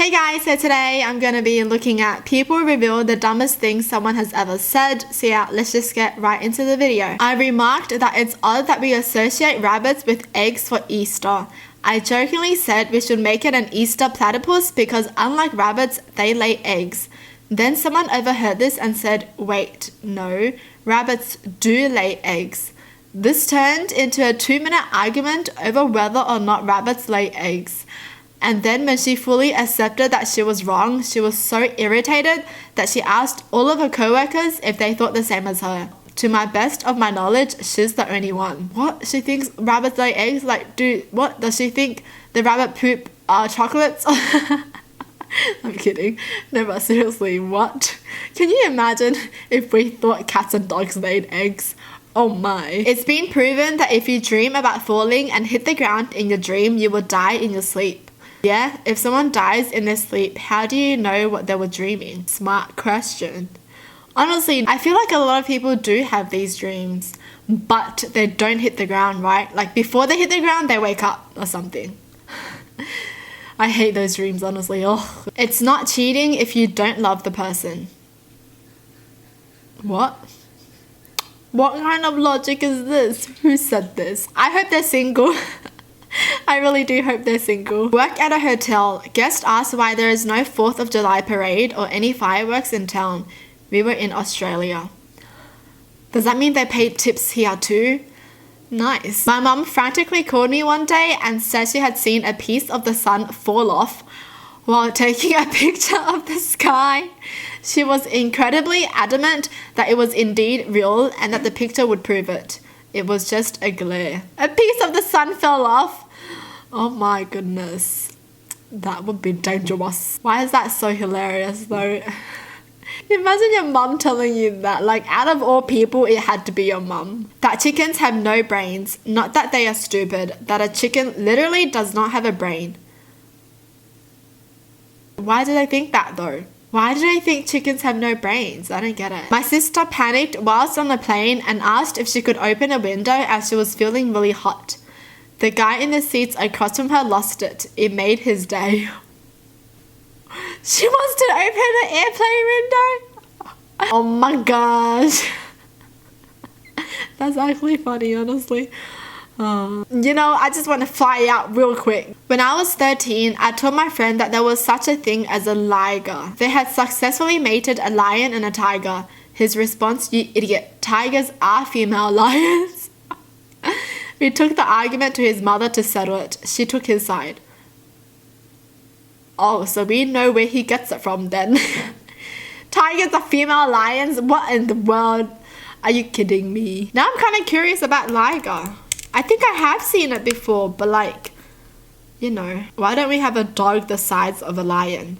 Hey guys, so today I'm going to be looking at people reveal the dumbest things someone has ever said. So yeah, let's just get right into the video. I remarked that it's odd that we associate rabbits with eggs for Easter. I jokingly said we should make it an Easter platypus because unlike rabbits, they lay eggs. Then someone overheard this and said, wait, no, rabbits do lay eggs. This turned into a 2-minute argument over whether or not rabbits lay eggs. And then when she fully accepted that she was wrong, she was so irritated that she asked all of her co-workers if they thought the same as her. To my best of my knowledge, she's the only one. What? She thinks rabbits lay eggs? Like, dude, what? Does she think the rabbit poop are chocolates? I'm kidding. No, but seriously, what? Can you imagine if we thought cats and dogs laid eggs? Oh my. It's been proven that if you dream about falling and hit the ground in your dream, you will die in your sleep. Yeah, if someone dies in their sleep, how do you know what they were dreaming? Smart question. Honestly, I feel like a lot of people do have these dreams, but they don't hit the ground, right? Like before they hit the ground, they wake up or something. I hate those dreams, honestly. Oh. It's not cheating if you don't love the person. What? What kind of logic is this? Who said this? I hope they're single. I really do hope they're single. Work at a hotel. Guest asked why there is no 4th of July parade or any fireworks in town. We were in Australia. Does that mean they paid tips here too? Nice. My mum frantically called me one day and said she had seen a piece of the sun fall off while taking a picture of the sky. She was incredibly adamant that it was indeed real and that the picture would prove it. It was just a glare. A piece of the sun fell off. Oh my goodness. That would be dangerous. Why is that so hilarious though? Imagine your mum telling you that. Like, out of all people, it had to be your mum. That chickens have no brains. Not that they are stupid. That a chicken literally does not have a brain. Why do they think that though? Why do they think chickens have no brains? I don't get it. My sister panicked whilst on the plane and asked if she could open a window as she was feeling really hot. The guy in the seats across from her lost it. It made his day. She wants to open an airplane window? Oh my gosh. That's actually funny, honestly. You know, I just want to fly out real quick. When I was 13, I told my friend that there was such a thing as a liger. They had successfully mated a lion and a tiger. His response, you idiot, tigers are female lions. We took the argument to his mother to settle it. She took his side. Oh, so we know where he gets it from then. Tigers are female lions? What in the world? Are you kidding me? Now I'm kind of curious about liger. I think I have seen it before, but like, you know, why don't we have a dog the size of a lion?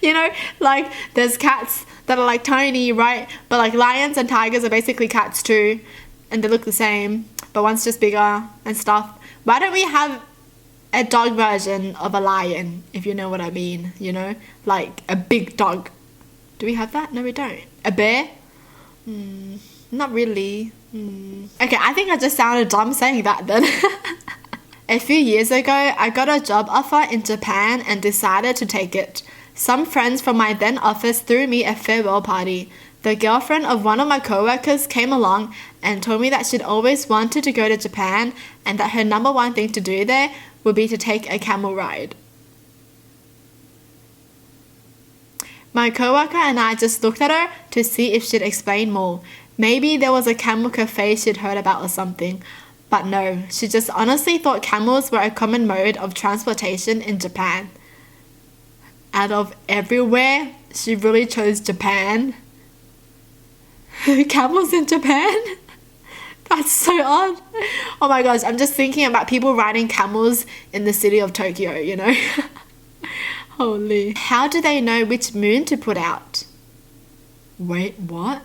You know, like there's cats that are like tiny, right? But like lions and tigers are basically cats too, and they look the same, but one's just bigger and stuff. Why don't we have a dog version of a lion, if you know what I mean, you know? Like a big dog. Do we have that? No, we don't. A bear? Not really. Okay, I think I just sounded dumb saying that then. A few years ago, I got a job offer in Japan and decided to take it. Some friends from my then office threw me a farewell party. The girlfriend of one of my co-workers came along and told me that she'd always wanted to go to Japan and that her number one thing to do there would be to take a camel ride. My co-worker and I just looked at her to see if she'd explain more. Maybe there was a camel cafe she'd heard about or something. But no, she just honestly thought camels were a common mode of transportation in Japan. Out of everywhere, she really chose Japan. Camels in Japan? That's so odd. Oh my gosh, I'm just thinking about people riding camels in the city of Tokyo, you know? Holy. How do they know which moon to put out? Wait, what?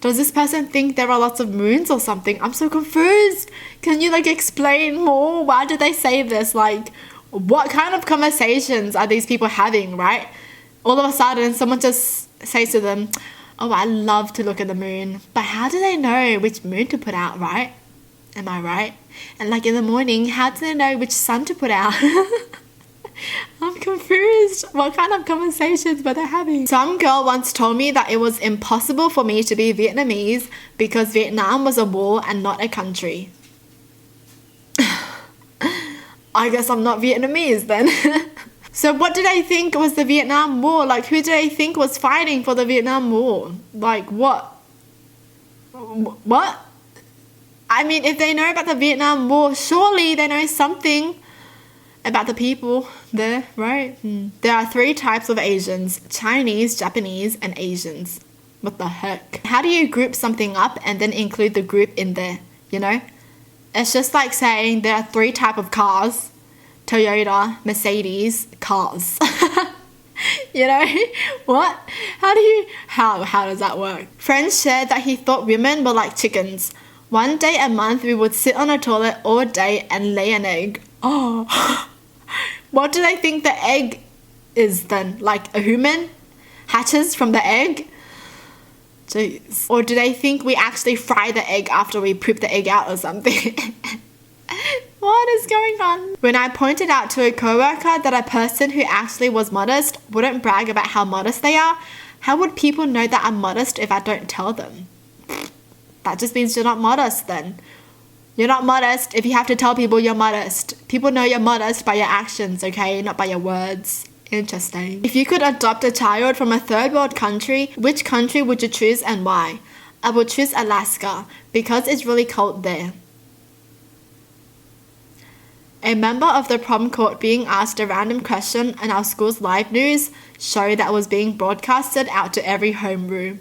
Does this person think there are lots of moons or something? I'm so confused. Can you like explain more? Why did they say this? Like, what kind of conversations are these people having, right? All of a sudden, someone just says to them, oh, I love to look at the moon. But how do they know which moon to put out, right? Am I right? And like in the morning, how do they know which sun to put out? What kind of conversations were they having? Some girl once told me that it was impossible for me to be Vietnamese because Vietnam was a war and not a country. I guess I'm not Vietnamese then. So what did they think was the Vietnam War? Like, who did they think was fighting for the Vietnam War? Like, what? What? I mean, if they know about the Vietnam War, surely they know something about the people there, right? There are 3 types of Asians: Chinese, Japanese, and Asians. What the heck? How do you group something up and then include the group in there, you know? It's just like saying there are 3 types of cars: Toyota, Mercedes, cars. You know? What? How does that work? Friends shared that he thought women were like chickens. One day a month we would sit on a toilet all day and lay an egg. Oh. What do they think the egg is then? Like a human hatches from the egg? Jeez. Or do they think we actually fry the egg after we poop the egg out or something? What is going on? When I pointed out to a coworker that a person who actually was modest wouldn't brag about how modest they are, how would people know that I'm modest if I don't tell them? That just means you're not modest then. You're not modest if you have to tell people you're modest. People know you're modest by your actions, okay? Not by your words. Interesting. If you could adopt a child from a third world country, which country would you choose and why? I would choose Alaska because it's really cold there. A member of the prom court being asked a random question on our school's live news show that was being broadcasted out to every homeroom.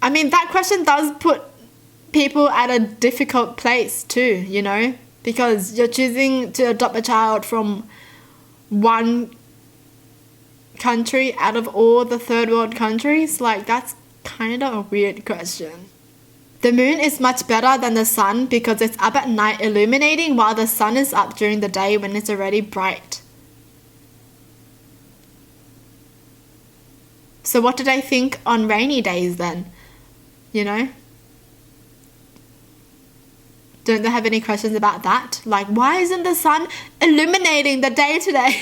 I mean, that question does put people at a difficult place too, you know, because you're choosing to adopt a child from one country out of all the third world countries. Like, that's kind of a weird question. The moon is much better than the sun because it's up at night illuminating while the sun is up during the day when it's already bright. So what do they think on rainy days then? You know? Don't they have any questions about that? Like, why isn't the sun illuminating the day today?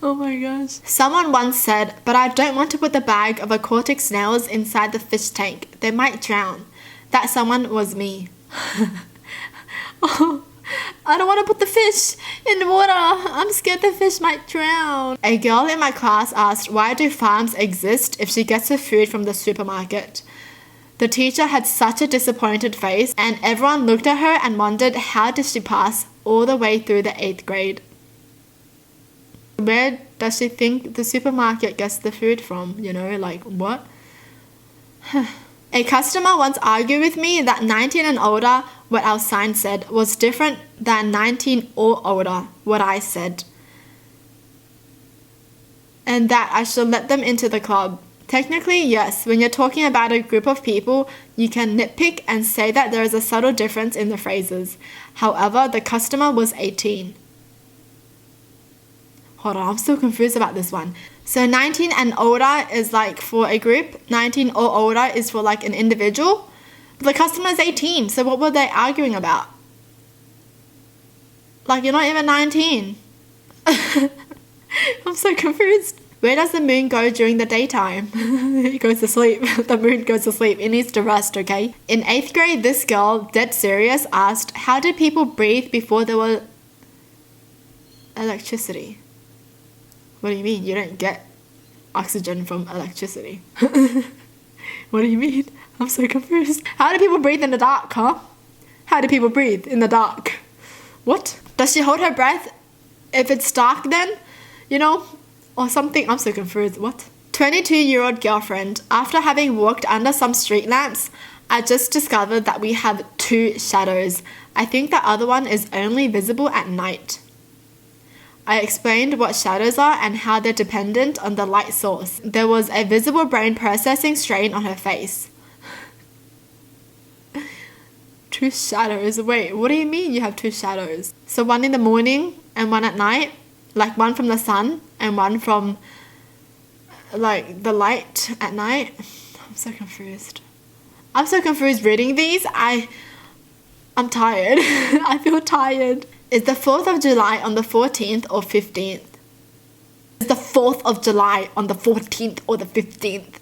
Oh my gosh. Someone once said, but I don't want to put the bag of aquatic snails inside the fish tank. They might drown. That someone was me. Oh, I don't want to put the fish in the water. I'm scared the fish might drown. A girl in my class asked, why do farms exist if she gets her food from the supermarket? The teacher had such a disappointed face and everyone looked at her and wondered how did she pass all the way through the 8th grade. Where does she think the supermarket gets the food from? You know, like what? A customer once argued with me that 19 and older, what our sign said, was different than 19 or older, what I said. And that I should let them into the club. Technically, yes, when you're talking about a group of people, you can nitpick and say that there is a subtle difference in the phrases. However, the customer was 18. Hold on, I'm still confused about this one. So 19 and older is like for a group. 19 or older is for like an individual. But the customer is 18, so what were they arguing about? Like, you're not even 19. I'm so confused. Where does the moon go during the daytime? It goes to sleep. The moon goes to sleep. It needs to rest, okay? In 8th grade, this girl, dead serious, asked, how did people breathe before there was electricity? What do you mean? You don't get oxygen from electricity. What do you mean? I'm so confused. How do people breathe in the dark, huh? How do people breathe in the dark? What? Does she hold her breath if it's dark then? You know? Or something? I'm so confused. What? 22-year-old girlfriend. After having walked under some street lamps, I just discovered that we have 2 shadows. I think the other one is only visible at night. I explained what shadows are and how they're dependent on the light source. There was a visible brain processing strain on her face. 2 shadows? Wait, what do you mean you have 2 shadows? So one in the morning and one at night? Like one from the sun and one from like the light at night? I'm so confused. I'm so confused reading these. I'm tired. I feel tired. Is the 4th of July on the 14th or 15th? Is the 4th of July on the 14th or the 15th?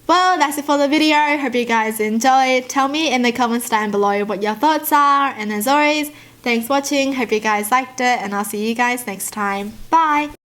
Well, that's it for the video. Hope you guys enjoyed. Tell me in the comments down below what your thoughts are. And as always, thanks for watching. Hope you guys liked it. And I'll see you guys next time. Bye!